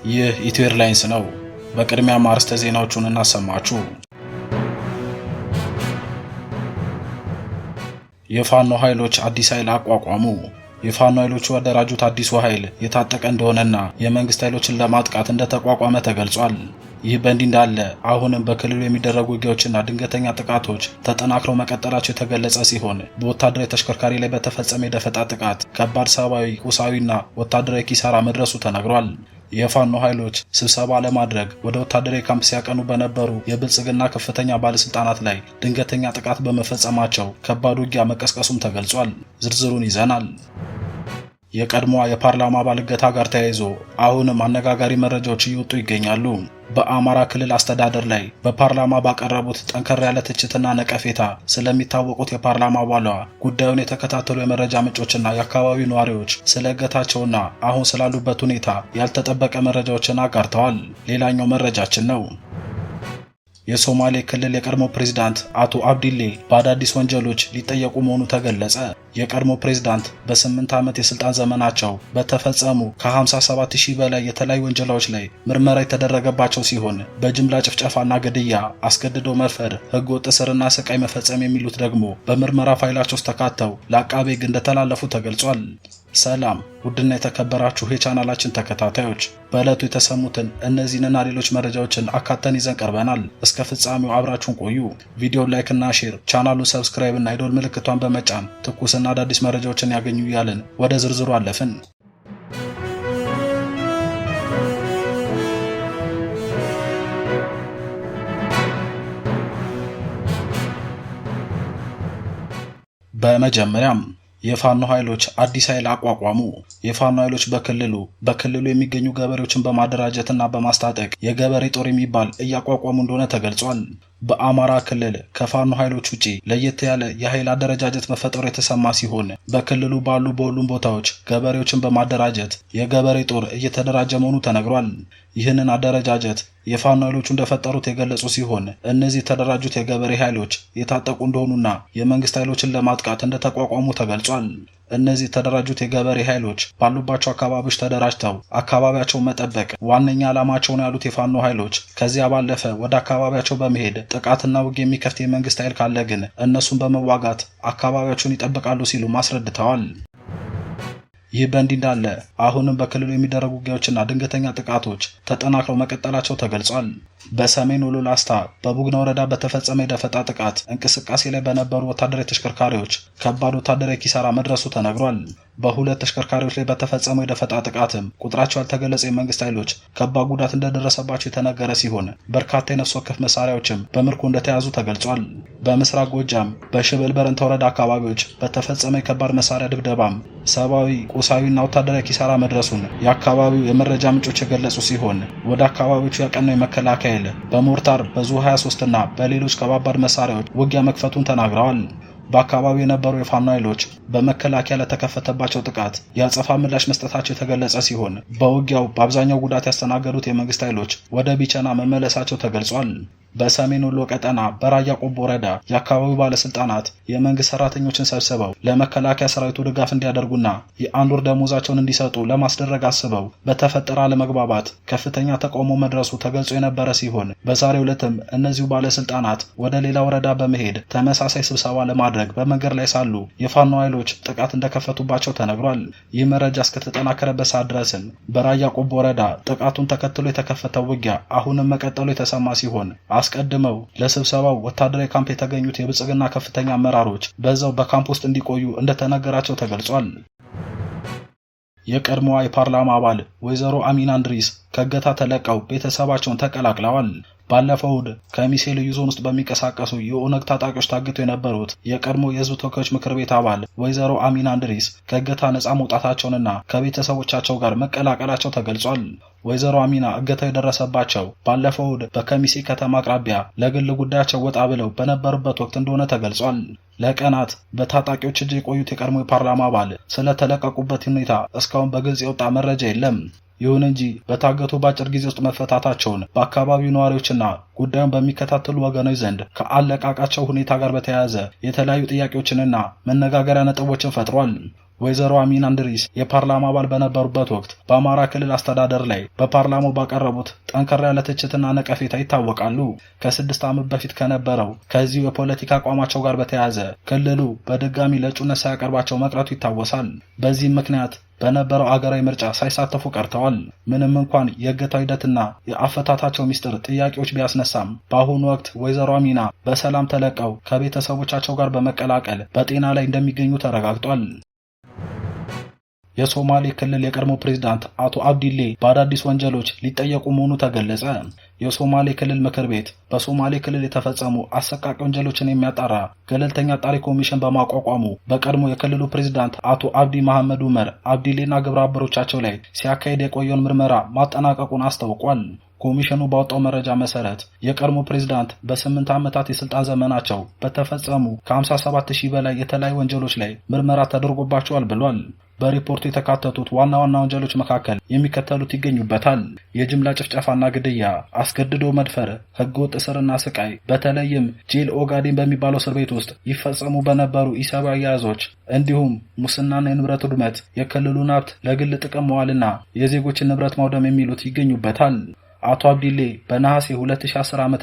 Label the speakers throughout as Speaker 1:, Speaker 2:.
Speaker 1: ይህ ኢትዮ ኤርላይንስ ነው። በቅድሚያ አርዕስተ ዜናዎቹን እናሰማችሁ። የፋኖ ኃይሎች አዲስ ኃይል አቋቋሙ። የፋኖ ኃይሎቹ ያደራጁት አዲሱ ኃይል የታጠቀ እንደሆነና የመንግስት ኃይሎችን ለማጥቃት እንደተቋቋመ ተገልጿል። ይህ በእንዲህ እንዳለ አሁንም በክልሉ የሚደረጉ ውጊያዎችና ድንገተኛ ጥቃቶች ተጠናክረው መቀጠላቸው የተገለጸ ሲሆን በወታደራዊ ተሽከርካሪ ላይ በተፈጸመ የደፈጣ ጥቃት ከባድ ሰብአዊ፣ ቁሳዊና ወታደራዊ ኪሳራ መድረሱ ተነግሯል። የፋኖ ኃይሎች ስብሰባ ለማድረግ ወደ ወታደራዊ ካምፕ ሲያቀኑ በነበሩ የብልጽግና ከፍተኛ ባለስልጣናት ላይ ድንገተኛ ጥቃት በመፈጸማቸው ከባድ ውጊያ መቀስቀሱም ተገልጿል። ዝርዝሩን ይዘናል። የቀድሞዋ የፓርላማ አባል እገታ ጋር ተያይዞ አሁንም አነጋጋሪ መረጃዎች እየወጡ ይገኛሉ። በአማራ ክልል አስተዳደር ላይ በፓርላማ ባቀረቡት ጠንከር ያለ ትችትና ነቀፌታ ስለሚታወቁት የፓርላማ አባሏ ጉዳዩን የተከታተሉ የመረጃ ምንጮችና የአካባቢው ነዋሪዎች ስለ እገታቸውና አሁን ስላሉበት ሁኔታ ያልተጠበቀ መረጃዎችን አጋርተዋል። ሌላኛው መረጃችን ነው። የሶማሌ ክልል የቀድሞ ፕሬዝዳንት አቶ አብዲሌ በአዳዲስ ወንጀሎች ሊጠየቁ መሆኑ ተገለጸ። የቀድሞ ፕሬዝዳንት በ8 ዓመት የስልጣን ዘመናቸው በተፈጸሙ ከ57000 በላይ የተለያዩ ወንጀሎች ላይ ምርመራ የተደረገባቸው ሲሆን በጅምላ ጭፍጨፋና ግድያ፣ አስገድዶ መድፈር፣ ህገወጥ እስርና ስቃይ መፈጸም የሚሉት ደግሞ በምርመራ ፋይላቸው ውስጥ ተካተው ለአቃቤ ሕግ እንደተላለፉ ተገልጿል። ሰላም ውድና የተከበራችሁ የቻናላችን ተከታታዮች፣ በዕለቱ የተሰሙትን እነዚህንና ሌሎች መረጃዎችን አካተን ይዘን ቀርበናል። እስከ ፍጻሜው አብራችሁን ቆዩ። ቪዲዮን ላይክ እና ሼር፣ ቻናሉን ሰብስክራይብ እና የደወል ምልክቷን በመጫን ትኩስና አዳዲስ መረጃዎችን ያገኙ እያልን ወደ ዝርዝሩ አለፍን። በመጀመሪያም የፋኖ ኃይሎች አዲስ ኃይል አቋቋሙ። የፋኖ ኃይሎች በክልሉ የሚገኙ ገበሬዎችን በማደራጀትና በማስታጠቅ የገበሬ ጦር የሚባል እያቋቋሙ እንደሆነ ተገልጿል። በአማራ ክልል ከፋኖ ኃይሎች ውጪ ለየት ያለ የኃይል አደረጃጀት መፈጠሩ የተሰማ ሲሆን በክልሉ ባሉ በሁሉም ቦታዎች ገበሬዎችን በማደራጀት የገበሬ ጦር እየተደራጀ መሆኑ ተነግሯል። ይህንን አደረጃጀት የፋኖ ኃይሎቹ እንደፈጠሩት የገለጹ ሲሆን እነዚህ የተደራጁት የገበሬ ኃይሎች የታጠቁ እንደሆኑና የመንግስት ኃይሎችን ለማጥቃት እንደተቋቋሙ ተገልጿል። እነዚህ የተደራጁት የገበሬ ኃይሎች ባሉባቸው አካባቢዎች ተደራጅተው አካባቢያቸውን መጠበቅ ዋነኛ ዓላማቸው ነው ያሉት የፋኖ ኃይሎች ከዚያ ባለፈ ወደ አካባቢያቸው በመሄድ ጥቃትና ውጊያ የሚከፍት የመንግስት ኃይል ካለ ግን እነሱን በመዋጋት አካባቢያቸውን ይጠብቃሉ ሲሉ አስረድተዋል። ይህ በእንዲህ እንዳለ አሁንም በክልሉ የሚደረጉ ውጊያዎችና ድንገተኛ ጥቃቶች ተጠናክረው መቀጠላቸው ተገልጿል። በሰሜን ወሎ ላስታ በቡግና ወረዳ በተፈጸመ የደፈጣ ጥቃት እንቅስቃሴ ላይ በነበሩ ወታደራዊ ተሽከርካሪዎች ከባድ ወታደራዊ ኪሳራ መድረሱ ተነግሯል። በሁለት ተሽከርካሪዎች ላይ በተፈጸመው የደፈጣ ጥቃትም ቁጥራቸው ያልተገለጸ የመንግስት ኃይሎች ከባድ ጉዳት እንደደረሰባቸው የተነገረ ሲሆን በርካታ የነፍስ ወከፍ መሳሪያዎችም በምርኮ እንደተያዙ ተገልጿል። በምስራቅ ጎጃም በሽብል በረንታ ወረዳ አካባቢዎች በተፈጸመ የከባድ መሳሪያ ድብደባም ሰብአዊ፣ ቁሳዊና ወታደራዊ ኪሳራ መድረሱን የአካባቢው የመረጃ ምንጮች የገለጹ ሲሆን ወደ አካባቢዎቹ ያቀናው የመከላከያ ኃይል በሞርታር በዙ 23 እና በሌሎች ከባባድ መሳሪያዎች ውጊያ መክፈቱን ተናግረዋል። በአካባቢው የነበሩ የፋኖ ኃይሎች በመከላከያ ለተከፈተባቸው ጥቃት የአጸፋ ምላሽ መስጠታቸው የተገለጸ ሲሆን በውጊያው በአብዛኛው ጉዳት ያስተናገዱት የመንግስት ኃይሎች ወደ ቢቸና መመለሳቸው ተገልጿል። በሰሜን ወሎ ቀጠና በራያ ቆቦ ወረዳ የአካባቢው ባለስልጣናት የመንግስት ሰራተኞችን ሰብስበው ለመከላከያ ሰራዊቱ ድጋፍ እንዲያደርጉና የአንድ ወር ደሞዛቸውን እንዲሰጡ ለማስደረግ አስበው በተፈጠረ አለመግባባት ከፍተኛ ተቃውሞ መድረሱ ተገልጾ የነበረ ሲሆን በዛሬው ዕለትም እነዚሁ ባለስልጣናት ወደ ሌላ ወረዳ በመሄድ ተመሳሳይ ስብሰባ ለማድረግ በመንገድ ላይ ሳሉ የፋኖ ኃይሎች ጥቃት እንደከፈቱባቸው ተነግሯል። ይህ መረጃ እስከተጠናከረበት ሰዓት ድረስም በራያ ቆቦ ወረዳ ጥቃቱን ተከትሎ የተከፈተው ውጊያ አሁንም መቀጠሉ የተሰማ ሲሆን አስቀድመው ለስብሰባው ወታደራዊ ካምፕ የተገኙት የብልጽግና ከፍተኛ አመራሮች በዛው በካምፕ ውስጥ እንዲቆዩ እንደተነገራቸው ተገልጿል። የቀድሞዋ የፓርላማ አባል ወይዘሮ አሚና እንድሪስ ከእገታ ተለቀው ቤተሰባቸውን ተቀላቅለዋል። ባለፈው እሁድ ከሚሴ ልዩ ዞን ውስጥ በሚንቀሳቀሱ የኦነግ ታጣቂዎች ታግተው የነበሩት የቀድሞ የህዝብ ተወካዮች ምክር ቤት አባል ወይዘሮ አሚና እንድሪስ ከእገታ ነፃ መውጣታቸውንና ከቤተሰቦቻቸው ጋር መቀላቀላቸው ተገልጿል። ወይዘሮ አሚና እገታው የደረሰባቸው ባለፈው እሁድ በከሚሴ ከተማ አቅራቢያ ለግል ጉዳያቸው ወጣ ብለው በነበሩበት ወቅት እንደሆነ ተገልጿል። ለቀናት በታጣቂዎች እጅ የቆዩት የቀድሞ የፓርላማ አባል ስለተለቀቁበት ሁኔታ እስካሁን በግልጽ የወጣ መረጃ የለም። ይሁን እንጂ በታገቱ ባጭር ጊዜ ውስጥ መፈታታቸውን በአካባቢው ነዋሪዎችና ጉዳዩን በሚከታተሉ ወገኖች ዘንድ ከአለቃቃቸው ሁኔታ ጋር በተያያዘ የተለያዩ ጥያቄዎችንና መነጋገሪያ ነጥቦችን ፈጥሯል። ወይዘሮ አሚና እንድሪስ የፓርላማ አባል በነበሩበት ወቅት በአማራ ክልል አስተዳደር ላይ በፓርላማው ባቀረቡት ጠንከር ያለ ትችትና ነቀፌታ ይታወቃሉ። ከ6 ዓመት በፊት ከነበረው ከዚሁ የፖለቲካ አቋማቸው ጋር በተያያዘ ክልሉ በድጋሚ ለእጩነት ሳያቀርባቸው መቅረቱ ይታወሳል። በዚህም ምክንያት በነበረው አገራዊ ምርጫ ሳይሳተፉ ቀርተዋል። ምንም እንኳን የእገታው ሂደትና የአፈታታቸው ሚስጥር ጥያቄዎች ቢያስነሳም በአሁኑ ወቅት ወይዘሮ አሚና በሰላም ተለቀው ከቤተሰቦቻቸው ጋር በመቀላቀል በጤና ላይ እንደሚገኙ ተረጋግጧል። የሶማሌ ክልል የቀድሞ ፕሬዝዳንት አቶ አብዲሌ በአዳዲስ ወንጀሎች ሊጠየቁ መሆኑ ተገለጸ። የሶማሌ ክልል ምክር ቤት በሶማሌ ክልል የተፈጸሙ አሰቃቂ ወንጀሎችን የሚያጣራ ገለልተኛ አጣሪ ኮሚሽን በማቋቋሙ በቀድሞ የክልሉ ፕሬዝዳንት አቶ አብዲ መሐመድ ዑመር አብዲሌና ግብረ አበሮቻቸው ላይ ሲያካሄድ የቆየውን ምርመራ ማጠናቀቁን አስታውቋል። ኮሚሽኑ ባወጣው መረጃ መሰረት የቀድሞ ፕሬዝዳንት በ8 ዓመታት የስልጣን ዘመናቸው በተፈጸሙ ከ57000 በላይ የተለያዩ ወንጀሎች ላይ ምርመራ ተደርጎባቸዋል ብሏል። በሪፖርቱ የተካተቱት ዋና ዋና ወንጀሎች መካከል የሚከተሉት ይገኙበታል። የጅምላ ጭፍጨፋና ግድያ፣ አስገድዶ መድፈር፣ ህገወጥ እስርና ስቃይ፣ በተለይም ጄል ኦጋዴን በሚባለው እስር ቤት ውስጥ ይፈጸሙ በነበሩ ኢሰብአዊ አያያዞች፣ እንዲሁም ሙስናና የንብረት ውድመት፣ የክልሉን ሀብት ለግል ጥቅም መዋልና የዜጎችን ንብረት ማውደም የሚሉት ይገኙበታል። አቶ አብዲሌ በነሐሴ 2010 ዓ.ም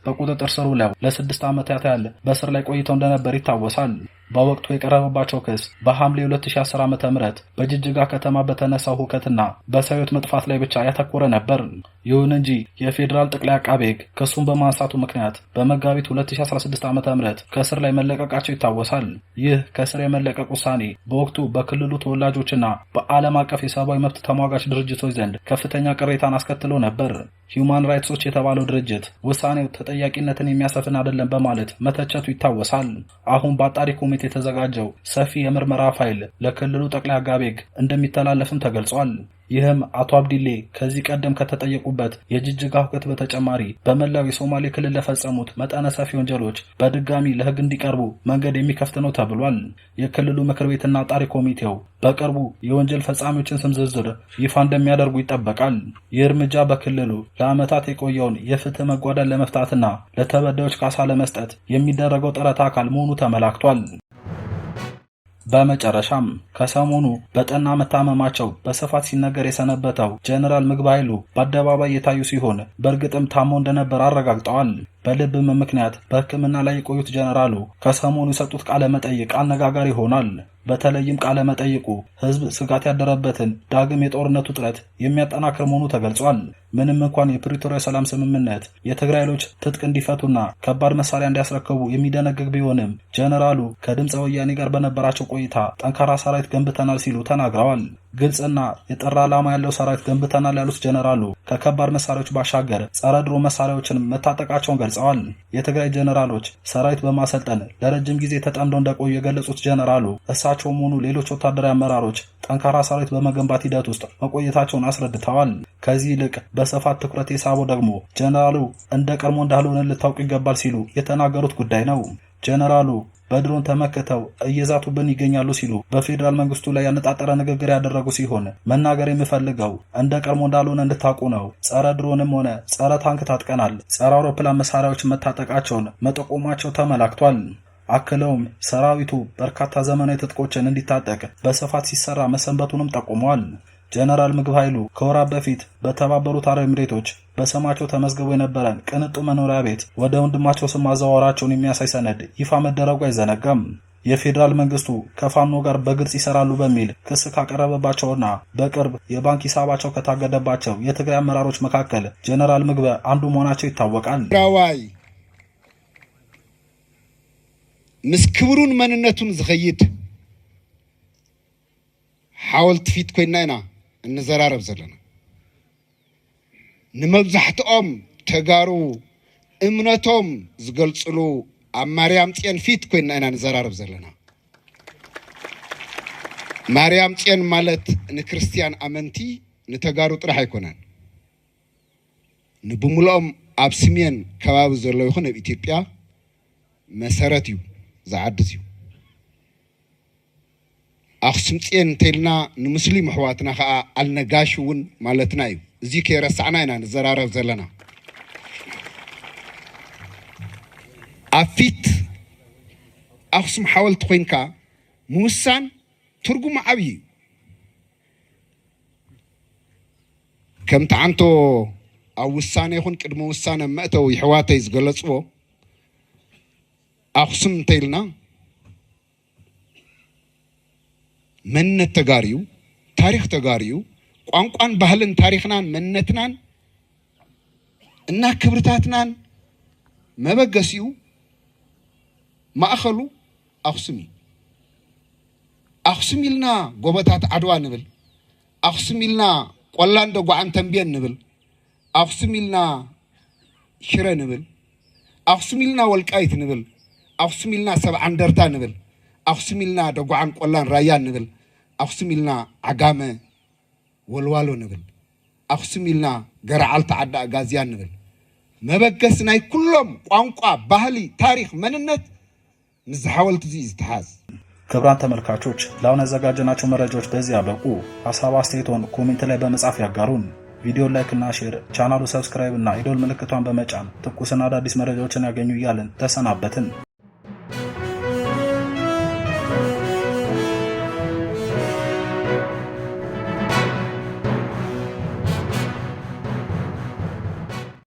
Speaker 1: በቁጥጥር ስር ውለው ለ6 ዓመታት ያህል በእስር ላይ ቆይተው እንደነበር ይታወሳል። በወቅቱ የቀረበባቸው ክስ በሐምሌ 2010 ዓ.ም በጅጅጋ ከተማ በተነሳው ሁከትና በሰው ሕይወት መጥፋት ላይ ብቻ ያተኮረ ነበር። ይሁን እንጂ የፌዴራል ጠቅላይ አቃቤ ሕግ ክሱን በማንሳቱ ምክንያት በመጋቢት 2016 ዓ.ም ከእስር ላይ መለቀቃቸው ይታወሳል። ይህ ከእስር የመለቀቅ ውሳኔ በወቅቱ በክልሉ ተወላጆችና በዓለም አቀፍ የሰብአዊ መብት ተሟጋች ድርጅቶች ዘንድ ከፍተኛ ቅሬታን አስከትሎ ነበር። ሂውማን ራይትስ ዎች የተባለው ድርጅት ውሳኔው ተጠያቂነትን የሚያሰፍን አይደለም በማለት መተቸቱ ይታወሳል። አሁን በአጣሪ ኮሚቴ የተዘጋጀው ሰፊ የምርመራ ፋይል ለክልሉ ጠቅላይ አቃቤ ሕግ እንደሚተላለፍም ተገልጿል። ይህም አቶ አብዲሌ ከዚህ ቀደም ከተጠየቁበት የጅጅጋ ሁከት በተጨማሪ በመላው የሶማሌ ክልል ለፈጸሙት መጠነ ሰፊ ወንጀሎች በድጋሚ ለሕግ እንዲቀርቡ መንገድ የሚከፍት ነው ተብሏል። የክልሉ ምክር ቤትና አጣሪ ኮሚቴው በቅርቡ የወንጀል ፈጻሚዎችን ስም ዝርዝር ይፋ እንደሚያደርጉ ይጠበቃል። ይህ እርምጃ በክልሉ ለዓመታት የቆየውን የፍትህ መጓደል ለመፍታትና ለተበዳዮች ካሳ ለመስጠት የሚደረገው ጥረት አካል መሆኑ ተመላክቷል። በመጨረሻም ከሰሞኑ በጠና መታመማቸው በስፋት ሲነገር የሰነበተው ጀነራል ምግብ ኃይሉ በአደባባይ የታዩ ሲሆን በእርግጥም ታሞ እንደነበር አረጋግጠዋል። በልብ ህመም ምክንያት በሕክምና ላይ የቆዩት ጀነራሉ ከሰሞኑ የሰጡት ቃለ መጠይቅ አነጋጋሪ ሆኗል። በተለይም ቃለ መጠይቁ ህዝብ ስጋት ያደረበትን ዳግም የጦርነቱ ጥረት የሚያጠናክር መሆኑ ተገልጿል። ምንም እንኳን የፕሪቶሪያ ሰላም ስምምነት የትግራይ ኃይሎች ትጥቅ እንዲፈቱና ከባድ መሳሪያ እንዲያስረክቡ የሚደነግግ ቢሆንም ጀነራሉ ከድምፀ ወያኔ ጋር በነበራቸው ቆይታ ጠንካራ ሰራዊት ገንብተናል ሲሉ ተናግረዋል። ግልጽና የጠራ ዓላማ ያለው ሰራዊት ገንብተናል ያሉት ጀነራሉ ከከባድ መሳሪያዎች ባሻገር ጸረ ድሮን መሳሪያዎችን መታጠቃቸውን ገልጸዋል። የትግራይ ጀነራሎች ሰራዊት በማሰልጠን ለረጅም ጊዜ ተጠምደው እንደቆዩ የገለጹት ጀነራሉ እሳቸውም ሆኑ ሌሎች ወታደራዊ አመራሮች ጠንካራ ሰራዊት በመገንባት ሂደት ውስጥ መቆየታቸውን አስረድተዋል። ከዚህ ይልቅ በስፋት ትኩረት የሳበው ደግሞ ጀነራሉ እንደ ቀድሞ እንዳልሆነ ልታውቅ ይገባል ሲሉ የተናገሩት ጉዳይ ነው። ጀነራሉ በድሮን ተመክተው እየዛቱብን ይገኛሉ ሲሉ በፌዴራል መንግስቱ ላይ ያነጣጠረ ንግግር ያደረጉ ሲሆን መናገር የምፈልገው እንደ ቀድሞ እንዳልሆነ እንድታውቁ ነው። ጸረ ድሮንም ሆነ ጸረ ታንክ ታጥቀናል። ጸረ አውሮፕላን መሳሪያዎችን መታጠቃቸውን መጠቆማቸው ተመላክቷል። አክለውም ሰራዊቱ በርካታ ዘመናዊ ትጥቆችን እንዲታጠቅ በስፋት ሲሰራ መሰንበቱንም ጠቁመዋል። ጀነራል ምግብ ኃይሉ ከወራት በፊት በተባበሩት አረብ ኤሚሬቶች በስማቸው ተመዝግቦ የነበረን ቅንጡ መኖሪያ ቤት ወደ ወንድማቸው ስም ማዛወራቸውን የሚያሳይ ሰነድ ይፋ መደረጉ አይዘነጋም። የፌዴራል መንግስቱ ከፋኖ ጋር በግልጽ ይሰራሉ በሚል ክስ ካቀረበባቸውና በቅርብ የባንክ ሂሳባቸው ከታገደባቸው የትግራይ አመራሮች መካከል ጀነራል ምግብ አንዱ መሆናቸው ይታወቃል።
Speaker 2: ራዋይ ምስ ክብሩን መንነቱን ዝኸይድ ሓወልቲ ፊት ኮይና ኢና እንዘራረብ ዘለና ንመብዛሕትኦም ተጋሩ እምነቶም ዝገልጽሉ ኣብ ማርያም ጽዮን ፊት ኮይና ኢና ንዘራረብ ዘለና። ማርያም ጽዮን ማለት ንክርስቲያን ኣመንቲ ንተጋሩ ጥራሕ ኣይኮነን፣ ንብሙልኦም ኣብ ሰሜን ከባቢ ዘሎ ይኹን ኣብ ኢትዮጵያ መሰረት እዩ፣ ዝዓድስ እዩ። ኣኽሱም ጽዮን እንተይልና ንሙስሊም ኣሕዋትና ከዓ ኣልነጋሽ እውን ማለትና እዩ እዚ ከይረሳዕና ኢና ንዘራረብ ዘለና ኣብ ፊት ኣኽሱም ሓወልቲ ኮይንካ ምውሳን ትርጉም ዓብዪ እዩ ከምቲ ዓንቶ ኣብ ውሳነ ይኹን ቅድሚ ውሳነ መእተዊ ሕዋተይ ዝገለጽዎ ኣኽሱም እንተይልና መንነት ተጋርዩ ታሪክ ተጋርዩ ቋንቋን ባህልን ታሪክናን መንነትናን እና ክብርታትናን መበገሲኡ ማእኸሉ ኣኽሱም እዩ ኣኽሱም ኢልና ጎበታት ዓድዋ ንብል ኣኽሱም ኢልና ቆላን ደጓዓን ተንቤን ንብል ኣኽሱም ኢልና ሽረ ንብል ኣኽሱም ኢልና ወልቃይት ንብል ኣኽሱም ኢልና ሰብዓ እንደርታ ንብል ኣኽሱም ኢልና ደጓዓን ቆላን ራያን ንብል ኣኽሱም ኢልና ዓጋመ ወልዋሎ ንብል ኣኽሱም ኢልና ገረዓልቲ ዓዲ ኣጋዝያን ንብል መበገስ ናይ ኩሎም ቋንቋ ባህሊ ታሪክ መንነት ምስ ሓወልቲ እዚ ዝተሓዝ
Speaker 1: ክቡራን ተመልካቾች ለአሁን ያዘጋጀናቸው መረጃዎች በዚህ ያበቁ። ሀሳብ አስተያየቶን ኮሜንት ላይ በመጻፍ ያጋሩን። ቪዲዮ ላይክ እና ሼር፣ ቻናሉ ሰብስክራይብ እና የደወል ምልክቷን በመጫን ትኩስና አዳዲስ መረጃዎችን ያገኙ እያልን ተሰናበትን።